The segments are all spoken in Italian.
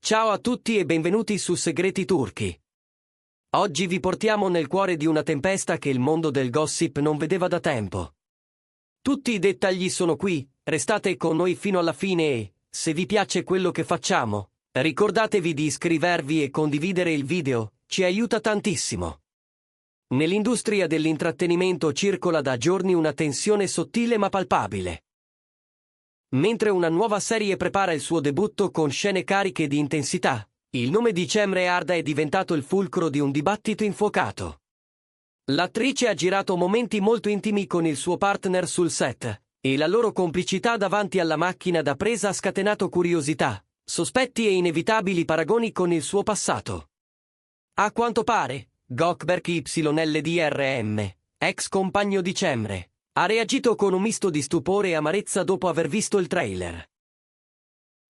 Ciao a tutti e benvenuti su Segreti Turchi. Oggi vi portiamo nel cuore di una tempesta che il mondo del gossip non vedeva da tempo. Tutti i dettagli sono qui, restate con noi fino alla fine e, se vi piace quello che facciamo, ricordatevi di iscrivervi e condividere il video, ci aiuta tantissimo. Nell'industria dell'intrattenimento circola da giorni una tensione sottile ma palpabile. Mentre una nuova serie prepara il suo debutto con scene cariche di intensità, il nome di Cemre Arda è diventato il fulcro di un dibattito infuocato. L'attrice ha girato momenti molto intimi con il suo partner sul set, e la loro complicità davanti alla macchina da presa ha scatenato curiosità, sospetti e inevitabili paragoni con il suo passato. A quanto pare, Gökberk YLDRM, ex compagno di Cemre, ha reagito con un misto di stupore e amarezza dopo aver visto il trailer.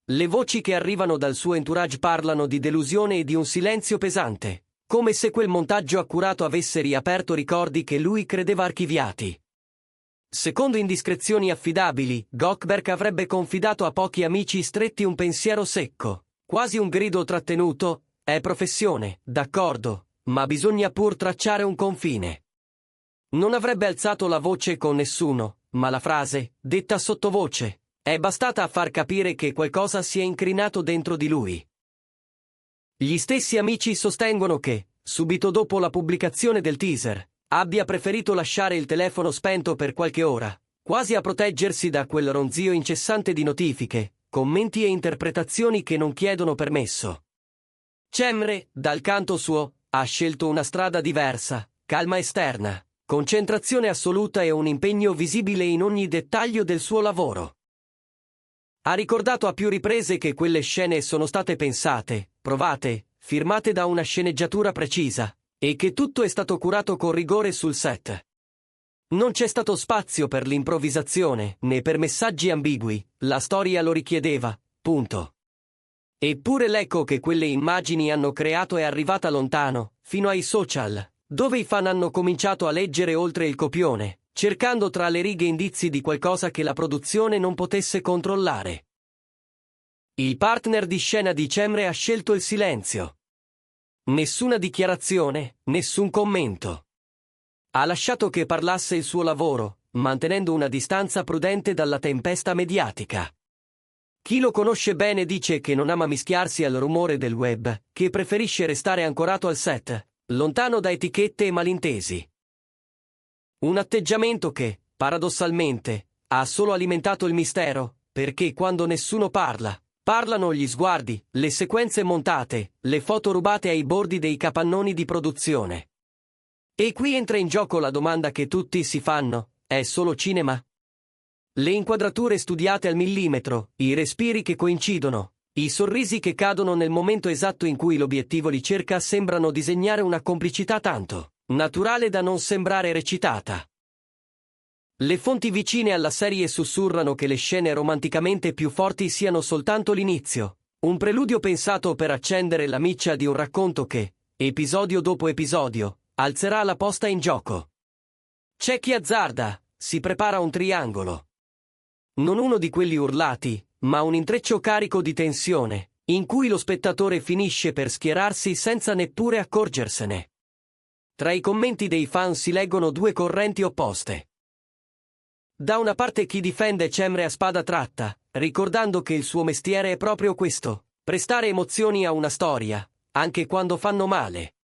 Le voci che arrivano dal suo entourage parlano di delusione e di un silenzio pesante, come se quel montaggio accurato avesse riaperto ricordi che lui credeva archiviati. Secondo indiscrezioni affidabili, Gökberk avrebbe confidato a pochi amici stretti un pensiero secco, quasi un grido trattenuto: è professione, d'accordo, ma bisogna pur tracciare un confine. Non avrebbe alzato la voce con nessuno, ma la frase, detta sottovoce, è bastata a far capire che qualcosa si è incrinato dentro di lui. Gli stessi amici sostengono che, subito dopo la pubblicazione del teaser, abbia preferito lasciare il telefono spento per qualche ora, quasi a proteggersi da quel ronzio incessante di notifiche, commenti e interpretazioni che non chiedono permesso. Cemre, dal canto suo, ha scelto una strada diversa, calma esterna, concentrazione assoluta e un impegno visibile in ogni dettaglio del suo lavoro. Ha ricordato a più riprese che quelle scene sono state pensate, provate, firmate da una sceneggiatura precisa, e che tutto è stato curato con rigore sul set. Non c'è stato spazio per l'improvvisazione, né per messaggi ambigui, la storia lo richiedeva, punto. Eppure l'eco che quelle immagini hanno creato è arrivata lontano, fino ai social, dove i fan hanno cominciato a leggere oltre il copione, cercando tra le righe indizi di qualcosa che la produzione non potesse controllare. Il partner di scena di Cemre ha scelto il silenzio. Nessuna dichiarazione, nessun commento. Ha lasciato che parlasse il suo lavoro, mantenendo una distanza prudente dalla tempesta mediatica. Chi lo conosce bene dice che non ama mischiarsi al rumore del web, che preferisce restare ancorato al set, lontano da etichette e malintesi. Un atteggiamento che, paradossalmente, ha solo alimentato il mistero, perché quando nessuno parla, parlano gli sguardi, le sequenze montate, le foto rubate ai bordi dei capannoni di produzione. E qui entra in gioco la domanda che tutti si fanno: è solo cinema? Le inquadrature studiate al millimetro, i respiri che coincidono, i sorrisi che cadono nel momento esatto in cui l'obiettivo li cerca sembrano disegnare una complicità tanto naturale da non sembrare recitata. Le fonti vicine alla serie sussurrano che le scene romanticamente più forti siano soltanto l'inizio, un preludio pensato per accendere la miccia di un racconto che, episodio dopo episodio, alzerà la posta in gioco. C'è chi azzarda, si prepara un triangolo. Non uno di quelli urlati, ma un intreccio carico di tensione, in cui lo spettatore finisce per schierarsi senza neppure accorgersene. Tra i commenti dei fan si leggono due correnti opposte. Da una parte chi difende Cemre a spada tratta, ricordando che il suo mestiere è proprio questo, prestare emozioni a una storia, anche quando fanno male.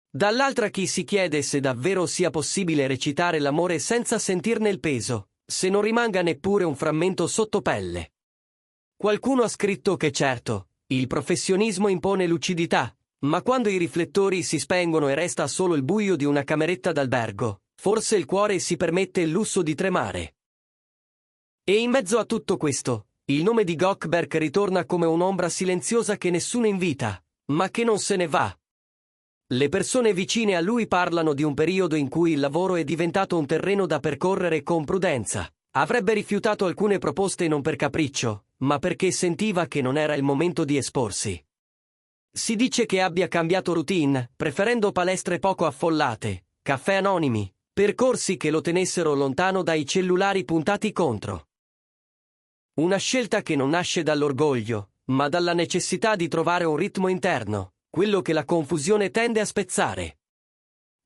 Dall'altra chi si chiede se davvero sia possibile recitare l'amore senza sentirne il peso, se non rimanga neppure un frammento sotto pelle. Qualcuno ha scritto che certo, il professionismo impone lucidità, ma quando i riflettori si spengono e resta solo il buio di una cameretta d'albergo, forse il cuore si permette il lusso di tremare. E in mezzo a tutto questo, il nome di Gökberk ritorna come un'ombra silenziosa che nessuno invita, ma che non se ne va. Le persone vicine a lui parlano di un periodo in cui il lavoro è diventato un terreno da percorrere con prudenza. Avrebbe rifiutato alcune proposte non per capriccio, ma perché sentiva che non era il momento di esporsi. Si dice che abbia cambiato routine, preferendo palestre poco affollate, caffè anonimi, percorsi che lo tenessero lontano dai cellulari puntati contro. Una scelta che non nasce dall'orgoglio, ma dalla necessità di trovare un ritmo interno, quello che la confusione tende a spezzare.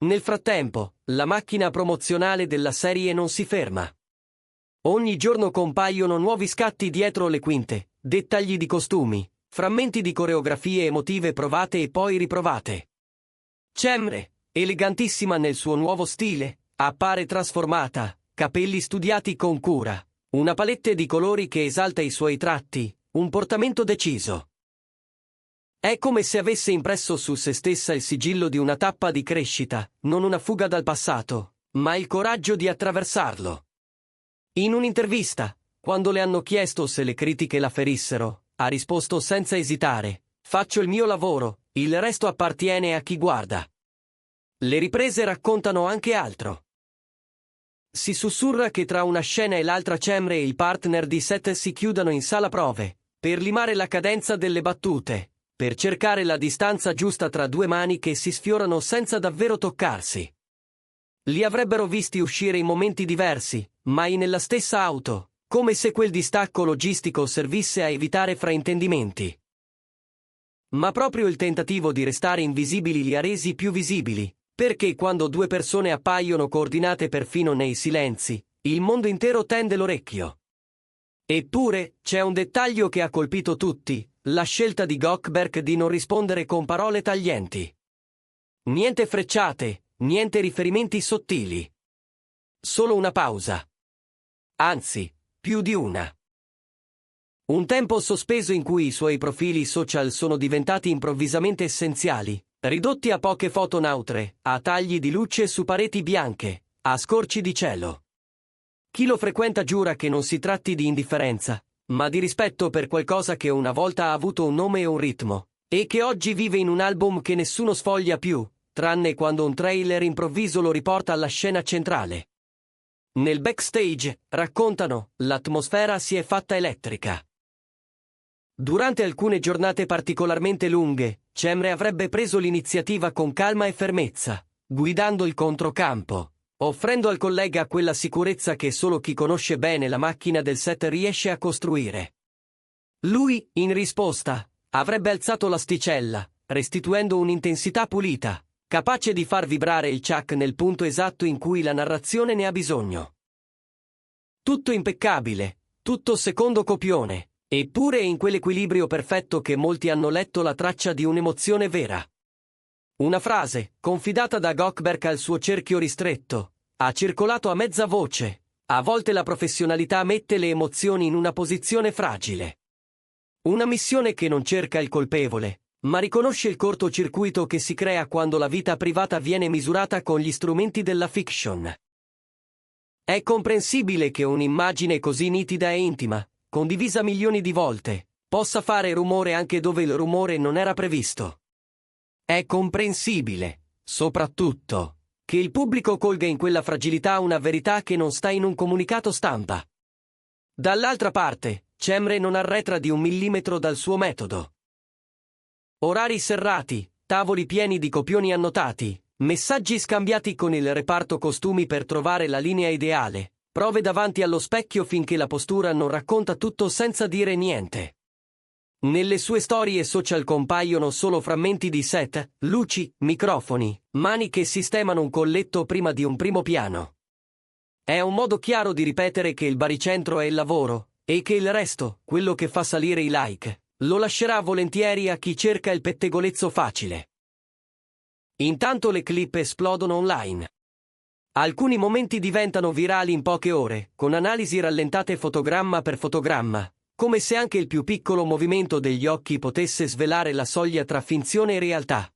Nel frattempo, la macchina promozionale della serie non si ferma. Ogni giorno compaiono nuovi scatti dietro le quinte, dettagli di costumi, frammenti di coreografie emotive provate e poi riprovate. Cemre, elegantissima nel suo nuovo stile, appare trasformata, capelli studiati con cura, una palette di colori che esalta i suoi tratti, un portamento deciso. È come se avesse impresso su se stessa il sigillo di una tappa di crescita, non una fuga dal passato, ma il coraggio di attraversarlo. In un'intervista, quando le hanno chiesto se le critiche la ferissero, ha risposto senza esitare: «Faccio il mio lavoro, il resto appartiene a chi guarda». Le riprese raccontano anche altro. Si sussurra che tra una scena e l'altra Cemre e il partner di set si chiudano in sala prove, per limare la cadenza delle battute, per cercare la distanza giusta tra due mani che si sfiorano senza davvero toccarsi. Li avrebbero visti uscire in momenti diversi, mai nella stessa auto, come se quel distacco logistico servisse a evitare fraintendimenti. Ma proprio il tentativo di restare invisibili li ha resi più visibili, perché quando due persone appaiono coordinate perfino nei silenzi, il mondo intero tende l'orecchio. Eppure, c'è un dettaglio che ha colpito tutti: la scelta di Gökberk di non rispondere con parole taglienti. Niente frecciate, niente riferimenti sottili. Solo una pausa. Anzi, più di una. Un tempo sospeso in cui i suoi profili social sono diventati improvvisamente essenziali, ridotti a poche foto neutre, a tagli di luce su pareti bianche, a scorci di cielo. Chi lo frequenta giura che non si tratti di indifferenza, ma di rispetto per qualcosa che una volta ha avuto un nome e un ritmo, e che oggi vive in un album che nessuno sfoglia più, tranne quando un trailer improvviso lo riporta alla scena centrale. Nel backstage, raccontano, l'atmosfera si è fatta elettrica. Durante alcune giornate particolarmente lunghe, Cemre avrebbe preso l'iniziativa con calma e fermezza, guidando il controcampo, offrendo al collega quella sicurezza che solo chi conosce bene la macchina del set riesce a costruire. Lui, in risposta, avrebbe alzato l'asticella, restituendo un'intensità pulita, capace di far vibrare il chuck nel punto esatto in cui la narrazione ne ha bisogno. Tutto impeccabile, tutto secondo copione, eppure in quell'equilibrio perfetto che molti hanno letto la traccia di un'emozione vera. Una frase, confidata da Gökberk al suo cerchio ristretto, ha circolato a mezza voce: a volte la professionalità mette le emozioni in una posizione fragile. Una missione che non cerca il colpevole, ma riconosce il cortocircuito che si crea quando la vita privata viene misurata con gli strumenti della fiction. È comprensibile che un'immagine così nitida e intima, condivisa milioni di volte, possa fare rumore anche dove il rumore non era previsto. È comprensibile, soprattutto, che il pubblico colga in quella fragilità una verità che non sta in un comunicato stampa. Dall'altra parte, Cemre non arretra di 1 millimetro dal suo metodo. Orari serrati, tavoli pieni di copioni annotati, messaggi scambiati con il reparto costumi per trovare la linea ideale, prove davanti allo specchio finché la postura non racconta tutto senza dire niente. Nelle sue storie social compaiono solo frammenti di set, luci, microfoni, mani che sistemano un colletto prima di un primo piano. È un modo chiaro di ripetere che il baricentro è il lavoro, e che il resto, quello che fa salire i like, lo lascerà volentieri a chi cerca il pettegolezzo facile. Intanto le clip esplodono online. Alcuni momenti diventano virali in poche ore, con analisi rallentate fotogramma per fotogramma, come se anche il più piccolo movimento degli occhi potesse svelare la soglia tra finzione e realtà.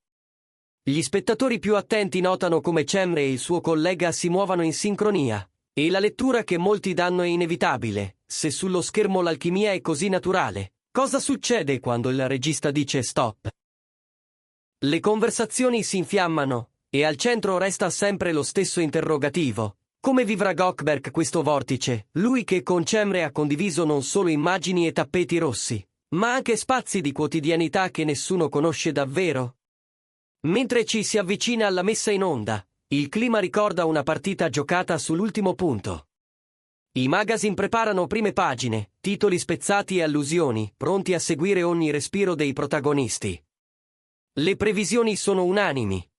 Gli spettatori più attenti notano come Cemre e il suo collega si muovano in sincronia, e la lettura che molti danno è inevitabile: se sullo schermo l'alchimia è così naturale, cosa succede quando il regista dice stop? Le conversazioni si infiammano, e al centro resta sempre lo stesso interrogativo: come vivrà Gökberk questo vortice, lui che con Cemre ha condiviso non solo immagini e tappeti rossi, ma anche spazi di quotidianità che nessuno conosce davvero? Mentre ci si avvicina alla messa in onda, il clima ricorda una partita giocata sull'ultimo punto. I magazine preparano prime pagine, titoli spezzati e allusioni, pronti a seguire ogni respiro dei protagonisti. Le previsioni sono unanimi.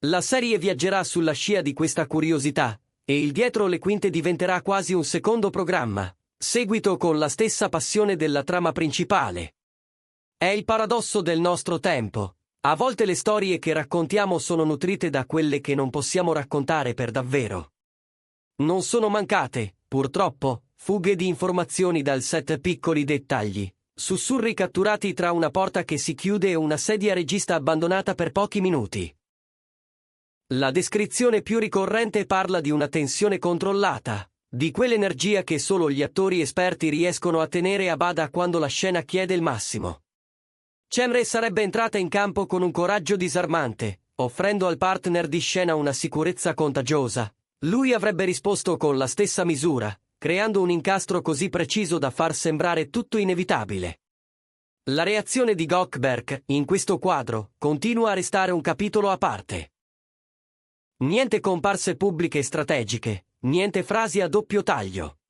La serie viaggerà sulla scia di questa curiosità, e il dietro le quinte diventerà quasi un secondo programma, seguito con la stessa passione della trama principale. È il paradosso del nostro tempo. A volte le storie che raccontiamo sono nutrite da quelle che non possiamo raccontare per davvero. Non sono mancate, purtroppo, fughe di informazioni dal set, piccoli dettagli, sussurri catturati tra una porta che si chiude e una sedia regista abbandonata per pochi minuti. La descrizione più ricorrente parla di una tensione controllata, di quell'energia che solo gli attori esperti riescono a tenere a bada quando la scena chiede il massimo. Cemre sarebbe entrata in campo con un coraggio disarmante, offrendo al partner di scena una sicurezza contagiosa. Lui avrebbe risposto con la stessa misura, creando un incastro così preciso da far sembrare tutto inevitabile. La reazione di Gökberg, in questo quadro, continua a restare un capitolo a parte. Niente comparse pubbliche e strategiche, niente frasi a doppio taglio.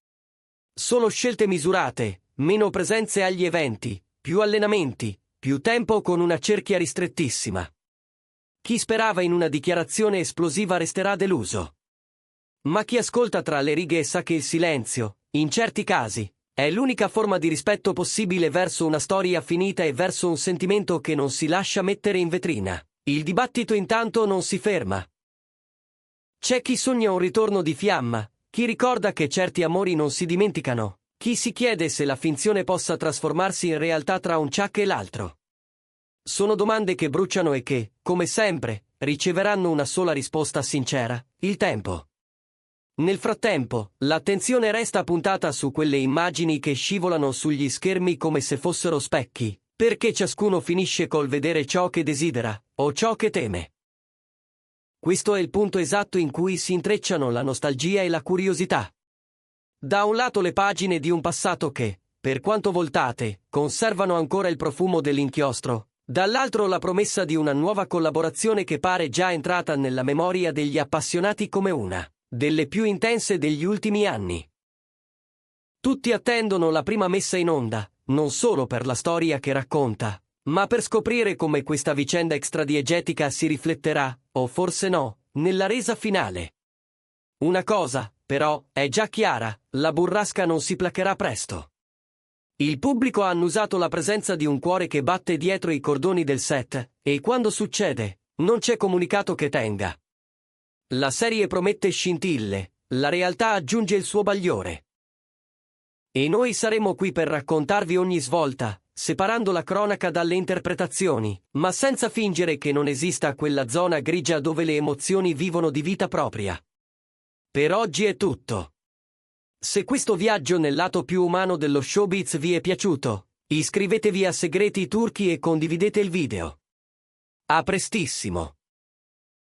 Solo scelte misurate, meno presenze agli eventi, più allenamenti, più tempo con una cerchia ristrettissima. Chi sperava in una dichiarazione esplosiva resterà deluso. Ma chi ascolta tra le righe sa che il silenzio, in certi casi, è l'unica forma di rispetto possibile verso una storia finita e verso un sentimento che non si lascia mettere in vetrina. Il dibattito intanto non si ferma. C'è chi sogna un ritorno di fiamma, chi ricorda che certi amori non si dimenticano, chi si chiede se la finzione possa trasformarsi in realtà tra un Chuck e l'altro. Sono domande che bruciano e che, come sempre, riceveranno una sola risposta sincera: il tempo. Nel frattempo, l'attenzione resta puntata su quelle immagini che scivolano sugli schermi come se fossero specchi, perché ciascuno finisce col vedere ciò che desidera, o ciò che teme. Questo è il punto esatto in cui si intrecciano la nostalgia e la curiosità. Da un lato le pagine di un passato che, per quanto voltate, conservano ancora il profumo dell'inchiostro, dall'altro la promessa di una nuova collaborazione che pare già entrata nella memoria degli appassionati come una delle più intense degli ultimi anni. Tutti attendono la prima messa in onda, non solo per la storia che racconta, ma per scoprire come questa vicenda extradiegetica si rifletterà, o forse no, nella resa finale. Una cosa, però, è già chiara: la burrasca non si placherà presto. Il pubblico ha annusato la presenza di un cuore che batte dietro i cordoni del set, e quando succede, non c'è comunicato che tenga. La serie promette scintille, la realtà aggiunge il suo bagliore. E noi saremo qui per raccontarvi ogni svolta, separando la cronaca dalle interpretazioni, ma senza fingere che non esista quella zona grigia dove le emozioni vivono di vita propria. Per oggi è tutto. Se questo viaggio nel lato più umano dello showbiz vi è piaciuto, iscrivetevi a Segreti Turchi e condividete il video. A prestissimo!